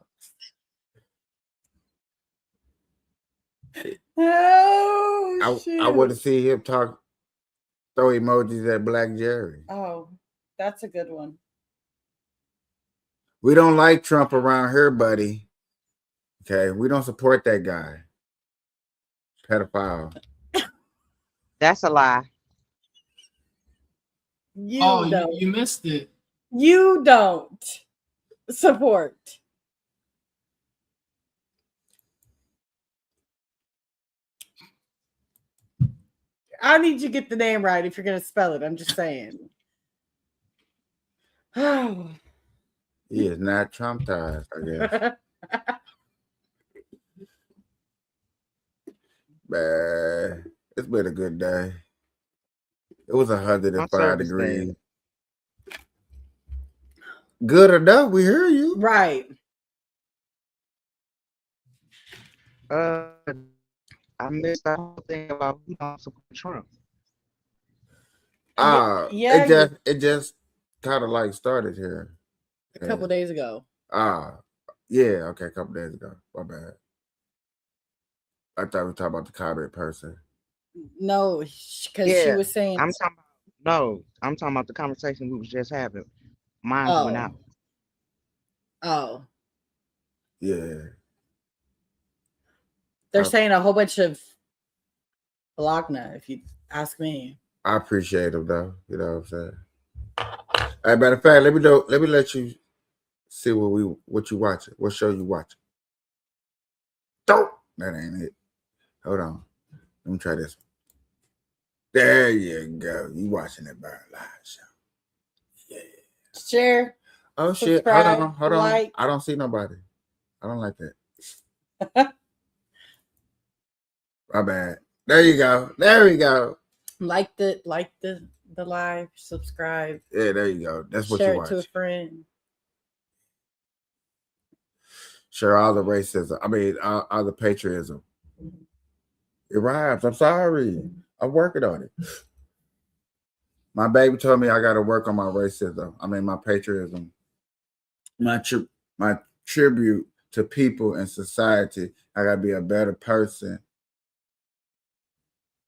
I want to see him throw emojis at Black Jerry. Oh, that's a good one. We don't like Trump around here, buddy. Okay, we don't support that guy. Pedophile. That's a lie. You missed it. You don't support. I need you to get the name right if you're going to spell it. I'm just saying. He is not traumatized, I guess. Man, it's been a good day. It was 105 degrees. Good enough. We hear you. Right. I missed the whole thing about who don't support Trump. It just kind of like started here. A couple days ago. Yeah, okay, a couple days ago. My bad. I thought we were talking about the comment person. No, because she was saying. I'm talking about the conversation we was just having. Mine went out. Oh. Yeah. They're saying a whole bunch of Blogna, if you ask me. I appreciate them though. You know what I'm saying? Hey, matter of fact, let me let you see what you watching. What show you watching? Don't. That ain't it. Hold on. Let me try this one. There you go. You watching that Burn Live show. Yeah. Share. Oh shit. Hold on. Like. I don't see nobody. I don't like that. My bad. There you go. There we go. Like the live, subscribe. Yeah, there you go. That's what you watch. Share it to a friend. Share all the racism. I mean, all the patriotism. It rhymes. I'm sorry. I'm working on it. My baby told me I got to work on my racism. I mean, my patriotism. My tribute to people in society. I got to be a better person.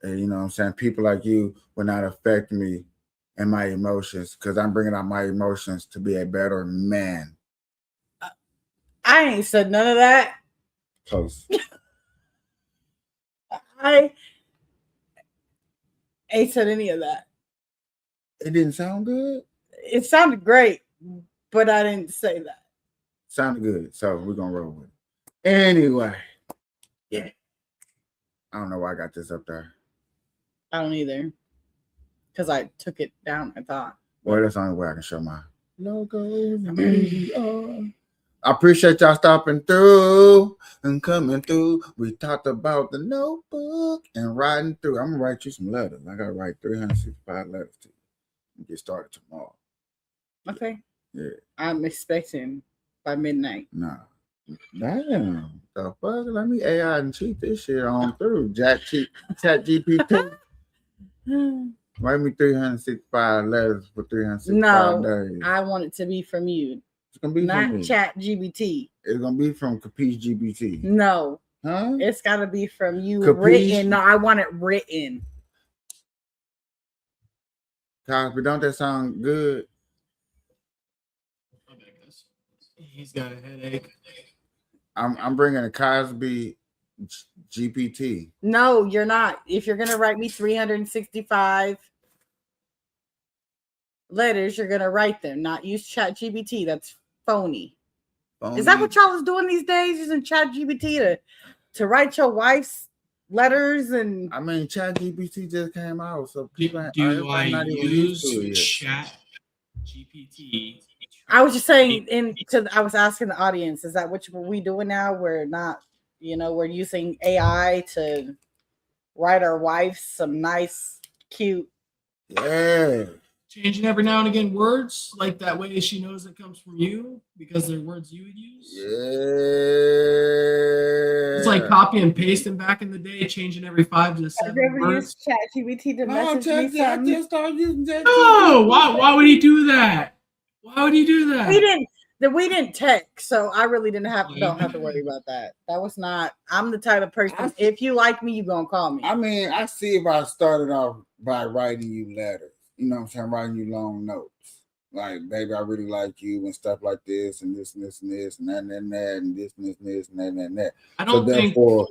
And you know what I'm saying? People like you will not affect me and my emotions because I'm bringing out my emotions to be a better man. I ain't said none of that. Close. I ain't said any of that. It didn't sound good. It sounded great, but I didn't say that. Sounded good, so we're gonna roll with it. Anyway, yeah. I don't know why I got this up there. I don't either, because I took it down. I thought. Well, that's the only way I can show my logos. I appreciate y'all stopping through and coming through. We talked about the notebook and riding through. I'm gonna write you some letters. I gotta write 365 letters to you. Get started tomorrow. Okay. Yeah. I'm expecting by midnight. Nah. Damn. The fuck? Let me AI and cheat this shit on through. Chat GPT. Write me 365 letters for 365 days. I want it to be from you. It's gonna be not from me. Chat GBT. It's gonna be from Kapeash GPT. No. Huh? It's gotta be from you Kapeash? written. No, I want it written. Cosby, don't that sound good? He's got a headache. I'm bringing a Cosby GPT. No, you're not. If you're gonna write me 365 letters, you're gonna write them, not use Chat GBT. That's phony. Is that what y'all is doing these days? Using Chat GBT to write your wife's letters? And I mean, Chat GPT just came out, so people Do I not even used to it use yet. Chat GPT? I was just saying, I was asking the audience, is that what we doing now? We're not, we're using AI to write our wives some nice, cute. Yeah. Changing every now and again words like that way she knows it comes from you because they're words you would use. Yeah. It's like copy and pasting back in the day, changing every 5 to 7 Have you ever words. used ChatGPT to No, message me I something? just started using that. No, why would he do that? Why would he do that? We didn't text, so I really don't have to worry about that. That was not. I'm the type of person. If you like me, you gonna call me. I mean, I see if I started off by writing you letters. You know what I'm saying? Writing you long notes. Like, baby, I really like you and stuff like this and this and this and this and that and that and this and this and this and that and that. I don't think therefore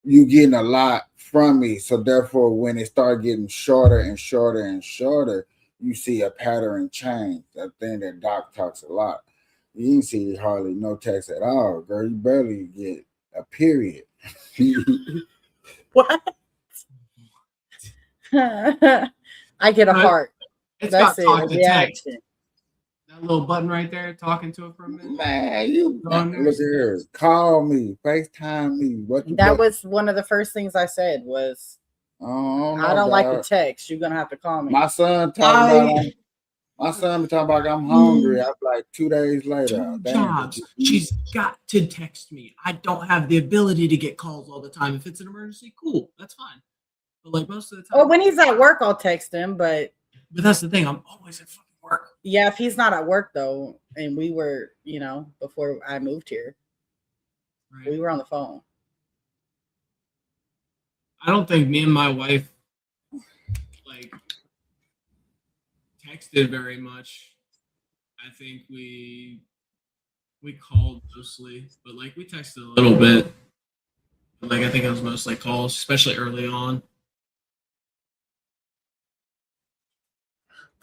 you getting a lot from me. So therefore, when it start getting shorter and shorter and shorter, you see a pattern change. That thing that Doc talks a lot. You didn't see hardly no text at all, girl. You barely get a period. What? I get a heart. It's That's got it. talk A to reaction. text. That little button right there, talking to it for a minute. Man, you look at here. Call me, FaceTime me. That was one of the first things I said was, I don't like the text. You're gonna have to call me. My son talking about I'm hungry. I'm like 2 days later. Jobs. She's got to text me. I don't have the ability to get calls all the time. If it's an emergency, cool, that's fine. But like most of the time, Well, when he's at work, I'll text him. But that's the thing. I'm always at fucking work. Yeah, if he's not at work though, and we were, before I moved here, we were on the phone. I don't think me and my wife like texted very much. I think we called mostly, but like we texted a little bit. But like I think it was mostly calls, especially early on.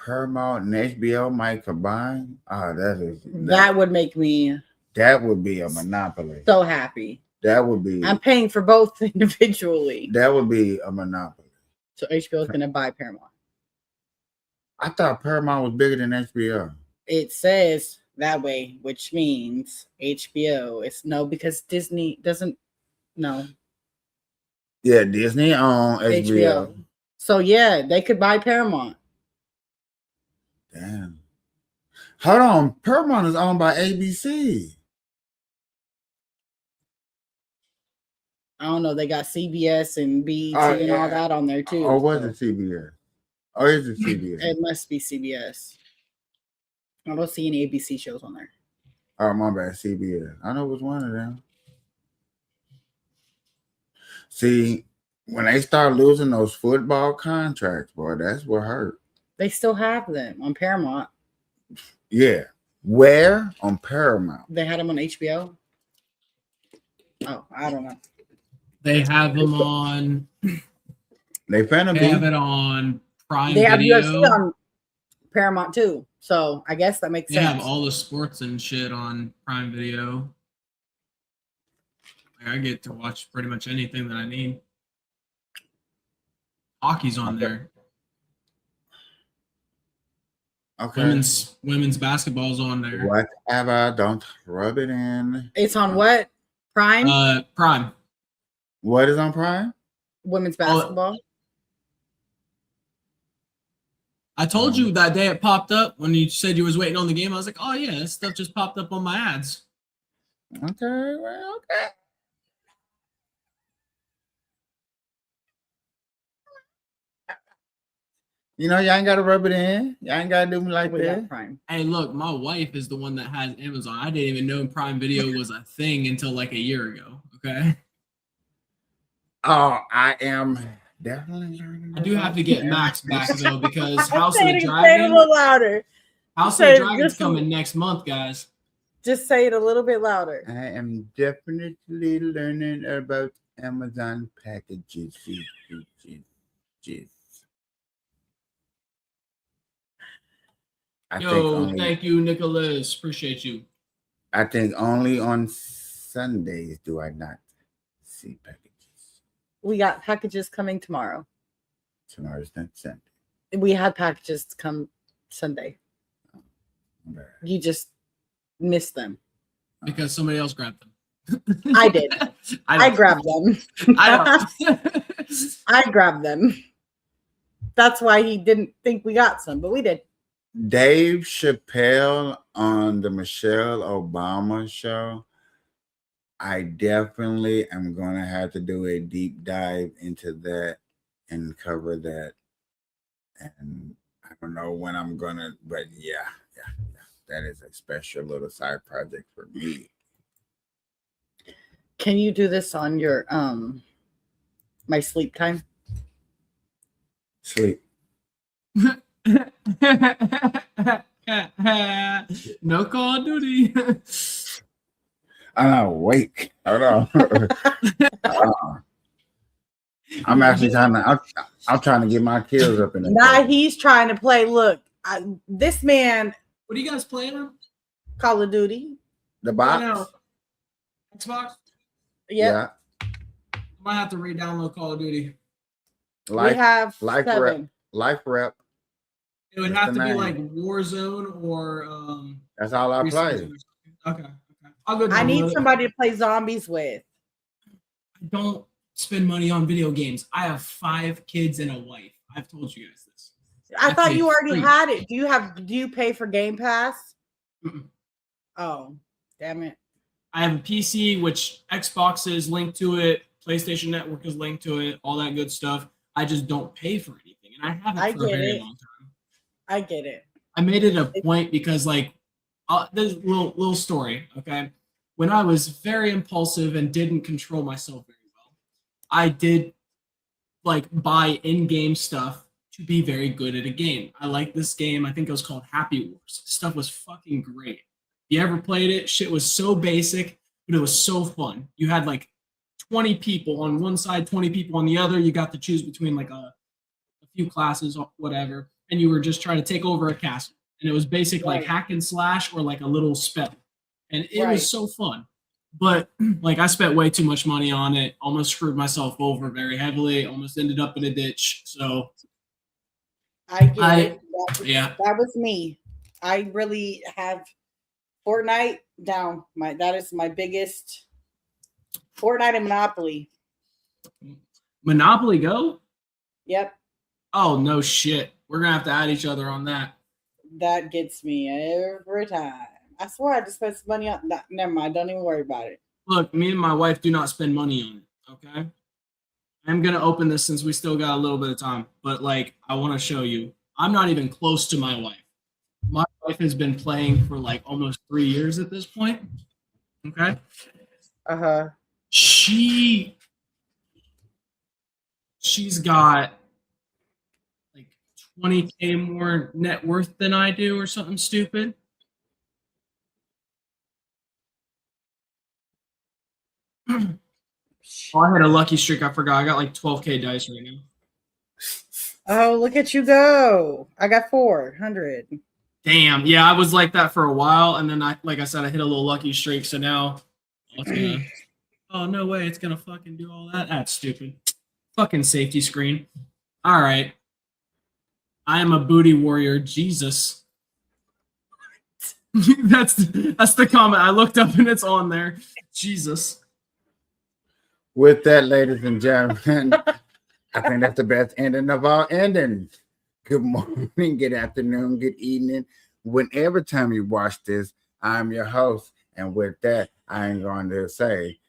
Paramount and HBO might combine. That would make me. That would be a monopoly. So happy. That would be. I'm paying for both individually. That would be a monopoly. So HBO is going to buy Paramount. I thought Paramount was bigger than HBO. It says that way, which means HBO. It's no, because Disney doesn't. No. Yeah, Disney on HBO. So yeah, they could buy Paramount. Damn. Hold on. Paramount is owned by ABC. I don't know. They got CBS and BET and all that on there too. Or was it CBS? Or is it CBS? It must be CBS. I don't see any ABC shows on there. Oh, my bad. CBS. I know it was one of them. See, when they start losing those football contracts, boy, that's what hurt. They still have them on Paramount. Yeah. Where? On Paramount. They had them on HBO. Oh, I don't know. They have them on. They finna They be. have it on Prime They have Video. UFC on Paramount too, so I guess that makes They sense. have all the sports and shit on Prime Video. Like, I get to watch pretty much anything that I need. Hockey's on there. Okay. Women's basketball's on there. Whatever. Don't rub it in. It's on what? Prime? Prime. What is on Prime? Women's basketball. I told you that day it popped up when you said you was waiting on the game. I was like, oh yeah, this stuff just popped up on my ads. Okay, well, okay. You know, y'all ain't gotta rub it in. Y'all ain't gotta do me like that. Prime. Hey, look, my wife is the one that has Amazon. I didn't even know Prime Video was a thing until like a year ago. Okay. Oh, I am definitely learning. I do have to get Max back though because House of Say the it a Dragon. little louder. House of the Dragon's coming next month, guys. Just say it a little bit louder. I am definitely learning about Amazon packages. Thank you, Nicholas. Appreciate you. I think only on Sundays do I not see packages. We got packages coming tomorrow. Tomorrow's not Sunday. We had packages come Sunday. You just missed them. Because somebody else grabbed them. I did. I grabbed them. I grabbed them. That's why he didn't think we got some, but we did. Dave Chappelle on the Michelle Obama show. I definitely am going to have to do a deep dive into that and cover that. And I don't know when I'm going to, but yeah. That is a special little side project for me. Can you do this on your my sleep time? Sleep. No Call of Duty. I'm awake. Hold on. I'm actually I'm trying to get my kills up in there. Nah, he's trying to play. Look, this man. What are you guys playing on? Call of Duty. The box? Xbox? Yep. I might have to re-download Call of Duty. We have Life 7. Life Rep. It would have to be like Warzone or That's all I play. Okay. I'll go I need download it. somebody to play zombies with. I don't spend money on video games. I have 5 kids and a wife. I've told you guys this. I thought you already free. had it. Do you pay for Game Pass? Mm-mm. Oh, damn it. I have a PC, which Xbox is linked to it. PlayStation Network is linked to it. All that good stuff. I just don't pay for anything. And I haven't for a very long time. I get it. I made it a point because, like, there's a little story, okay? When I was very impulsive and didn't control myself very well, I did, like, buy in-game stuff to be very good at a game. I like this game. I think it was called Happy Wars. Stuff was fucking great. You ever played it? Shit was so basic, but it was so fun. You had like 20 people on one side, 20 people on the other. You got to choose between like a few classes or whatever, and you were just trying to take over a castle. And it was basic like hack and slash or like a little spell. And it was so fun. But like I spent way too much money on it, almost screwed myself over very heavily, almost ended up in a ditch. So I get it. That was me. I really have Fortnite down. That is my biggest. Fortnite and Monopoly. Monopoly Go? Yep. Oh no shit. We're gonna have to add each other on that. That gets me every time. I swear I just spent some money on that. Never mind. Don't even worry about it. Look, me and my wife do not spend money on it. Okay. I'm gonna open this since we still got a little bit of time, but like I want to show you. I'm not even close to my wife. My wife has been playing for like almost 3 years at this point. Okay. She's got like 20K more net worth than I do or something stupid. Oh, I had a lucky streak. I forgot. I got like 12K dice right now. Oh, look at you go. I got 400. Damn. Yeah, I was like that for a while. And then like I said, I hit a little lucky streak. So now it's gonna, oh, no way. It's going to fucking do all that. That's stupid. Fucking safety screen. All right. I am a booty warrior. Jesus. that's the comment. I looked up and it's on there. Jesus. With that, ladies and gentlemen, I think that's the best ending of our ending. Good morning, good afternoon, good evening. Whenever time you watch this, I'm your host. And with that, I'm going to say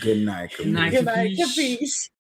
good night. Good night, Good night, Kapeash. Kapeash.